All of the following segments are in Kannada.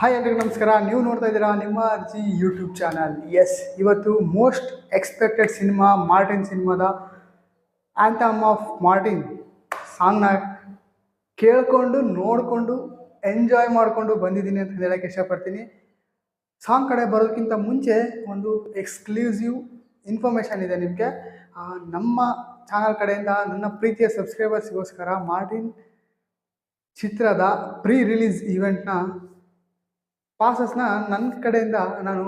ಹಾಯ್ ಎಲ್ರಿಗೂ ನಮಸ್ಕಾರ. ನೀವು ನೋಡ್ತಾ ಇದ್ದೀರಾ ನಿಮ್ಮ ಅರ್ಜಿ ಯೂಟ್ಯೂಬ್ ಚಾನಲ್. ಎಸ್, ಇವತ್ತು ಮೋಸ್ಟ್ ಎಕ್ಸ್ಪೆಕ್ಟೆಡ್ ಸಿನಿಮಾ ಮಾರ್ಟಿನ್ ಸಿನಿಮಾದ ಆ್ಯಂಥಮ್ ಆಫ್ ಮಾರ್ಟಿನ್ ಸಾಂಗ್ನ ಕೇಳಿಕೊಂಡು ನೋಡಿಕೊಂಡು ಎಂಜಾಯ್ ಮಾಡಿಕೊಂಡು ಬಂದಿದ್ದೀನಿ ಅಂತ ಹೇಳೋಕ್ಕೆ ಇಷ್ಟಪಡ್ತೀನಿ. ಸಾಂಗ್ ಕಡೆ ಬರೋದಕ್ಕಿಂತ ಮುಂಚೆ ಒಂದು ಎಕ್ಸ್ಕ್ಲೂಸಿವ್ ಇನ್ಫಾರ್ಮೇಷನ್ ಇದೆ ನಿಮಗೆ. ನಮ್ಮ ಚಾನಲ್ ಕಡೆಯಿಂದ ನನ್ನ ಪ್ರೀತಿಯ ಸಬ್ಸ್ಕ್ರೈಬರ್ಸ್ಗೋಸ್ಕರ ಮಾರ್ಟಿನ್ ಚಿತ್ರದ ಪ್ರೀ ರಿಲೀಸ್ ಈವೆಂಟ್ನ ಪಾಸಸ್ನ ನನ್ನ ಕಡೆಯಿಂದ ನಾನು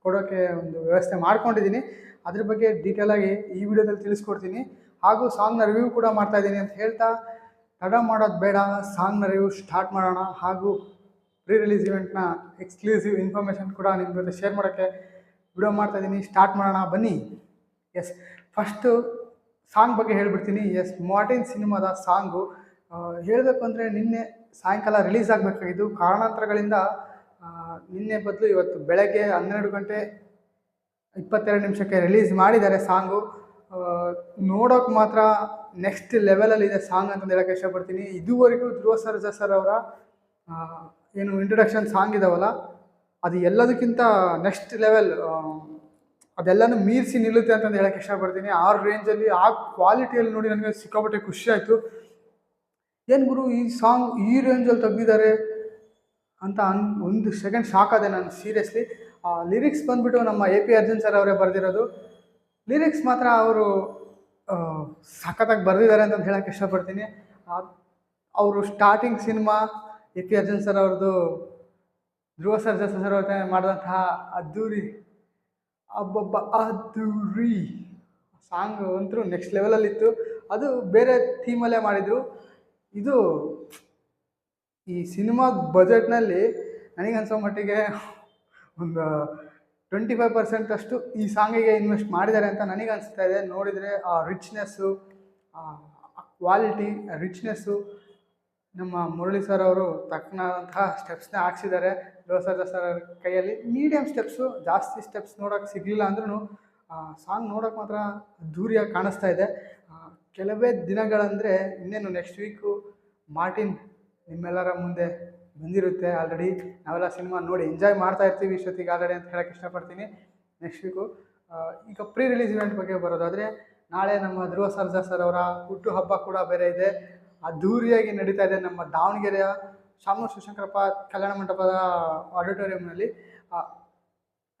ಕೊಡೋಕ್ಕೆ ಒಂದು ವ್ಯವಸ್ಥೆ ಮಾಡ್ಕೊಂಡಿದ್ದೀನಿ. ಅದ್ರ ಬಗ್ಗೆ ಡೀಟೇಲಾಗಿ ಈ ವಿಡಿಯೋದಲ್ಲಿ ತಿಳಿಸ್ಕೊಡ್ತೀನಿ. ಹಾಗೂ ಸಾಂಗ್ನ ರಿವ್ಯೂ ಕೂಡ ಮಾಡ್ತಾಯಿದ್ದೀನಿ ಅಂತ ಹೇಳ್ತಾ ತಡ ಮಾಡೋದು ಬೇಡ, ಸಾಂಗ್ನ ರಿವ್ಯೂ ಸ್ಟಾರ್ಟ್ ಮಾಡೋಣ. ಹಾಗೂ ಪ್ರೀ ರಿಲೀಸ್ ಇವೆಂಟ್ನ ಎಕ್ಸ್ಕ್ಲೂಸಿವ್ ಇನ್ಫಾರ್ಮೇಷನ್ ಕೂಡ ನಿಮ್ಮ ಜೊತೆ ಶೇರ್ ಮಾಡೋಕ್ಕೆ ವಿಡಿಯೋ ಮಾಡ್ತಾಯಿದ್ದೀನಿ. ಸ್ಟಾರ್ಟ್ ಮಾಡೋಣ ಬನ್ನಿ. ಎಸ್, ಫಸ್ಟು ಸಾಂಗ್ ಬಗ್ಗೆ ಹೇಳ್ಬಿಡ್ತೀನಿ. ಎಸ್, ಮಾರ್ಟಿನ್ ಸಿನಿಮಾದ ಸಾಂಗು ಹೇಳಬೇಕು ಅಂದರೆ ನಿನ್ನೆ ಸಾಯಂಕಾಲ ರಿಲೀಸ್ ಆಗಬೇಕಾಗಿದ್ದು ಕಾರಣಾಂತರಗಳಿಂದ ನಿನ್ನೆ ಬದಲು ಇವತ್ತು ಬೆಳಗ್ಗೆ 12 ಗಂಟೆ 22 ನಿಮಿಷಕ್ಕೆ ರಿಲೀಸ್ ಮಾಡಿದ್ದಾರೆ ಸಾಂಗು. ನೋಡೋಕೆ ಮಾತ್ರ ನೆಕ್ಸ್ಟ್ ಲೆವೆಲಲ್ಲಿದೆ ಸಾಂಗ್ ಅಂತ ಹೇಳೋಕ್ಕೆ ಇಷ್ಟಪಡ್ತೀನಿ. ಇದುವರೆಗೂ ಧ್ರುವ ಸರ್ಜಾ ಸರ್ ಅವರ ಏನು ಇಂಟ್ರೊಡಕ್ಷನ್ ಸಾಂಗ್ ಇದಾವಲ್ಲ, ಅದು ಎಲ್ಲದಕ್ಕಿಂತ ನೆಕ್ಸ್ಟ್ ಲೆವೆಲ್, ಅದೆಲ್ಲನೂ ಮೀರಿಸಿ ನಿಲ್ಲುತ್ತೆ ಅಂತಂದು ಹೇಳೋಕ್ಕೆ ಇಷ್ಟಪಡ್ತೀನಿ. ಆ ರೇಂಜಲ್ಲಿ, ಆ ಕ್ವಾಲಿಟಿಯಲ್ಲಿ ನೋಡಿ ನನಗೆ ಸಿಕ್ಕಾಪಟ್ಟೆ ಖುಷಿ ಆಯಿತು. ಏನು ಗುರು ಈ ಸಾಂಗ್ ಈ ರೇಂಜಲ್ಲಿ ತೆಗ್ದಿದ್ದಾರೆ ಅಂತ ಒಂದು ಸೆಕೆಂಡ್ ಶಾಕ್ ಆದೆ ನಾನು ಸೀರಿಯಸ್ಲಿ. ಲಿರಿಕ್ಸ್ ಬಂದುಬಿಟ್ಟು ನಮ್ಮ AP ಅರ್ಜುನ್ ಸರ್ ಅವರೇ ಬರೆದಿರೋದು. ಲಿರಿಕ್ಸ್ ಮಾತ್ರ ಅವರು ಸಖತ್ತಾಗಿ ಬರೆದಿದ್ದಾರೆ ಅಂತ ಹೇಳೋಕ್ಕೆ ಇಷ್ಟಪಡ್ತೀನಿ. ಅವರು starting cinema AP Arjun sir ಅವ್ರದ್ದು ಧ್ರುವ ಸರ್ಜಾ ಸರ್ ಅವ್ರ ಮಾಡಿದಂತಹ ಅದ್ದೂರಿ ಅದ್ದೂರಿ ಸಾಂಗ್ ಅಂತೂ ನೆಕ್ಸ್ಟ್ ಲೆವೆಲಲ್ಲಿತ್ತು. ಅದು ಬೇರೆ ಥೀಮಲ್ಲೇ ಮಾಡಿದರು. ಇದು ಈ ಸಿನಿಮಾದ ಬಜೆಟ್ನಲ್ಲಿ ನನಗನ್ಸೋ ಮಟ್ಟಿಗೆ ಒಂದು 25% ಅಷ್ಟು ಈ ಸಾಂಗಿಗೆ ಇನ್ವೆಸ್ಟ್ ಮಾಡಿದ್ದಾರೆ ಅಂತ ನನಗೆ ಅನಿಸ್ತಾ ಇದೆ. ನೋಡಿದರೆ ಆ ರಿಚ್ನೆಸ್ಸು, ಆ ಕ್ವಾಲಿಟಿ, ರಿಚ್ನೆಸ್ಸು ನಮ್ಮ ಮುರಳಿ ಸರ್ ಅವರು ತಕ್ಕನಾದಂತಹ ಸ್ಟೆಪ್ಸ್ನ ಹಾಕ್ಸಿದ್ದಾರೆ ಧ್ರುವ ಸರ್ಜಾ ಸರ್ ಕೈಯಲ್ಲಿ. ಮೀಡಿಯಮ್ ಸ್ಟೆಪ್ಸು, ಜಾಸ್ತಿ ಸ್ಟೆಪ್ಸ್ ನೋಡೋಕ್ಕೆ ಸಿಗಲಿಲ್ಲ ಅಂದ್ರೂ ಸಾಂಗ್ ನೋಡೋಕ್ಕೆ ಮಾತ್ರ ಅದ್ದೂರಿಯಾಗಿ ಕಾಣಿಸ್ತಾ ಇದೆ. ಕೆಲವೇ ದಿನಗಳಂದರೆ ಇನ್ನೇನು ನೆಕ್ಸ್ಟ್ ವೀಕು ಮಾರ್ಟಿನ್ ನಿಮ್ಮೆಲ್ಲರ ಮುಂದೆ ಬಂದಿರುತ್ತೆ. ಆಲ್ರೆಡಿ ನಾವೆಲ್ಲ ಸಿನಿಮಾ ನೋಡಿ ಎಂಜಾಯ್ ಮಾಡ್ತಾ ಇರ್ತೀವಿ ಇಷ್ಟೊತ್ತಿಗೆ ಆಲ್ರೆಡಿ ಅಂತ ಹೇಳೋಕ್ಕೆ ಇಷ್ಟಪಡ್ತೀನಿ. ನೆಕ್ಸ್ಟ್ ವೀಕು ಈಗ ಪ್ರೀ ರಿಲೀಸ್ ಇವೆಂಟ್ ಬಗ್ಗೆ ಬರೋದಾದರೆ, ನಾಳೆ ನಮ್ಮ ಧ್ರುವ ಸರ್ಜಾ ಸರ್ ಅವರ ಹುಟ್ಟು ಹಬ್ಬ ಕೂಡ ಬೇರೆ ಇದೆ. ಅದ್ದೂರಿಯಾಗಿ ನಡೀತಾ ಇದೆ ನಮ್ಮ ದಾವಣಗೆರೆಯ ಶಾಮನೂರು ಶಿವಶಂಕರಪ್ಪ ಕಲ್ಯಾಣ ಮಂಟಪದ ಆಡಿಟೋರಿಯಂನಲ್ಲಿ.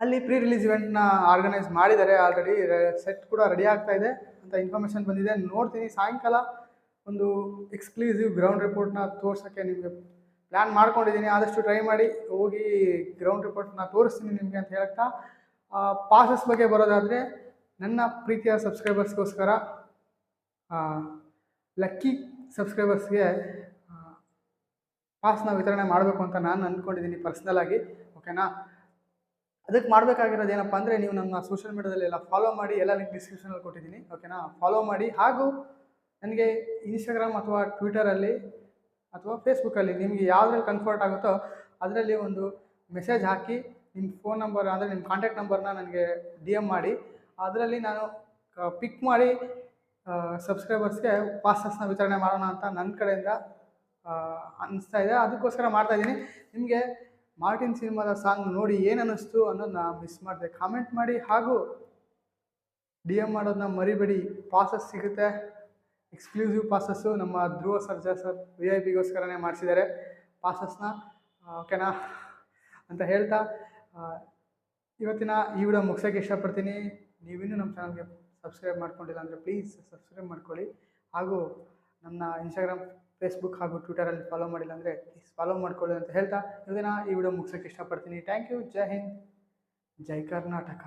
ಅಲ್ಲಿ ಪ್ರೀ ರಿಲೀಸ್ ಇವೆಂಟ್ನ ಆರ್ಗನೈಸ್ ಮಾಡಿದ್ದಾರೆ. ಆಲ್ರೆಡಿ ಸೆಟ್ ಕೂಡ ರೆಡಿ ಆಗ್ತಾ ಇದೆ ಅಂತ ಇನ್ಫಾರ್ಮೇಷನ್ ಬಂದಿದೆ. ನೋಡ್ತೀನಿ ಸಾಯಂಕಾಲ ಒಂದು ಎಕ್ಸ್ಕ್ಲೂಸಿವ್ ಗ್ರೌಂಡ್ ರಿಪೋರ್ಟ್ನ ತೋರ್ಸೋಕ್ಕೆ ನಿಮಗೆ ಪ್ಲ್ಯಾನ್ ಮಾಡ್ಕೊಂಡಿದ್ದೀನಿ. ಆದಷ್ಟು ಟ್ರೈ ಮಾಡಿ ಹೋಗಿ ಗ್ರೌಂಡ್ ರಿಪೋರ್ಟ್ನ ತೋರಿಸ್ತೀನಿ ನಿಮಗೆ ಅಂತ ಹೇಳ್ತಾ, ಪಾಸಸ್ ಬಗ್ಗೆ ಬರೋದಾದರೆ, ನನ್ನ ಪ್ರೀತಿಯ ಸಬ್ಸ್ಕ್ರೈಬರ್ಸ್ಗೋಸ್ಕರ ಲಕ್ಕಿ ಸಬ್ಸ್ಕ್ರೈಬರ್ಸ್ಗೆ ಪಾಸ್ನ ವಿತರಣೆ ಮಾಡಬೇಕು ಅಂತ ನಾನು ಅಂದ್ಕೊಂಡಿದ್ದೀನಿ ಪರ್ಸ್ನಲಾಗಿ. ಓಕೆನಾ? ಅದಕ್ಕೆ ಮಾಡಬೇಕಾಗಿರೋದು ಏನಪ್ಪ ಅಂದರೆ, ನೀವು ನಮ್ಮ ಸೋಷಿಯಲ್ ಮೀಡಿಯಾದಲ್ಲಿ ಎಲ್ಲ ಫಾಲೋ ಮಾಡಿ. ಎಲ್ಲ ಲಿಂಕ್ ಡಿಸ್ಕ್ರಿಪ್ಷನಲ್ಲಿ ಕೊಟ್ಟಿದ್ದೀನಿ. ಓಕೆನಾ? ಫಾಲೋ ಮಾಡಿ. ಹಾಗೂ ನನಗೆ ಇನ್ಸ್ಟಾಗ್ರಾಮ್ ಅಥವಾ ಟ್ವಿಟರಲ್ಲಿ ಅಥವಾ ಫೇಸ್ಬುಕ್ಕಲ್ಲಿ ನಿಮಗೆ ಯಾವುದ್ರಲ್ಲಿ ಕಂಫರ್ಟ್ ಆಗುತ್ತೋ ಅದರಲ್ಲಿ ಒಂದು ಮೆಸೇಜ್ ಹಾಕಿ ನಿಮ್ಮ ಫೋನ್ ನಂಬರ್ ಅಂದರೆ ನಿಮ್ಮ ಕಾಂಟ್ಯಾಕ್ಟ್ ನಂಬರ್ನ ನನಗೆ DM ಮಾಡಿ. ಅದರಲ್ಲಿ ನಾನು ಪಿಕ್ ಮಾಡಿ ಸಬ್ಸ್ಕ್ರೈಬರ್ಸ್ಗೆ ಪಾಸಸ್ನ ವಿತರಣೆ ಮಾಡೋಣ ಅಂತ ನನ್ನ ಕಡೆಯಿಂದ ಅನ್ನಿಸ್ತಾ ಇದೆ. ಅದಕ್ಕೋಸ್ಕರ ಮಾಡ್ತಾಯಿದ್ದೀನಿ. ನಿಮಗೆ ಮಾರ್ಟಿನ್ ಸಿನಿಮಾದ ಸಾಂಗ್ ನೋಡಿ ಏನು ಅನ್ನಿಸ್ತು ಅನ್ನೋದನ್ನ ಮಿಸ್ ಮಾಡಿದೆ ಕಾಮೆಂಟ್ ಮಾಡಿ. ಹಾಗೂ DM ಮಾಡೋದನ್ನ ಮರಿಬೇಡಿ. ಪಾಸಸ್ ಸಿಗುತ್ತೆ, ಎಕ್ಸ್ಕ್ಲೂಸಿವ್ ಪಾಸಸ್ಸು ನಮ್ಮ ಧ್ರುವ ಸರ್ಜಾ ಸರ್ VIP ಗೋಸ್ಕರನೇ ಮಾಡಿಸಿದ್ದಾರೆ ಪಾಸಸ್ನ. ಓಕೆನಾ ಅಂತ ಹೇಳ್ತಾ ಇವತ್ತಿನ ಈ ವಿಡಿಯೋ ಮುಗಿಸೋಕ್ಕೆ ಇಷ್ಟಪಡ್ತೀನಿ. ನೀವಿನ್ನೂ ನಮ್ಮ ಚಾನಲ್ಗೆ ಸಬ್ಸ್ಕ್ರೈಬ್ ಮಾಡ್ಕೊಂಡಿಲ್ಲ ಅಂದರೆ ಪ್ಲೀಸ್ ಸಬ್ಸ್ಕ್ರೈಬ್ ಮಾಡ್ಕೊಳ್ಳಿ. ಹಾಗೂ ನನ್ನ ಇನ್ಸ್ಟಾಗ್ರಾಮ್, ಫೇಸ್ಬುಕ್ ಹಾಗೂ ಟ್ವಿಟರಲ್ಲಿ ಫಾಲೋ ಮಾಡಿಲ್ಲ ಅಂದರೆ ಪ್ಲೀಸ್ ಫಾಲೋ ಮಾಡ್ಕೊಳ್ಳಿ ಅಂತ ಹೇಳ್ತಾ ಇವತ್ತಿನ ಈ ವಿಡಿಯೋ ಮುಗಿಸೋಕ್ಕೆ ಇಷ್ಟಪಡ್ತೀನಿ. Thank you. ಜೈ ಹಿಂದ್, ಜೈ ಕರ್ನಾಟಕ.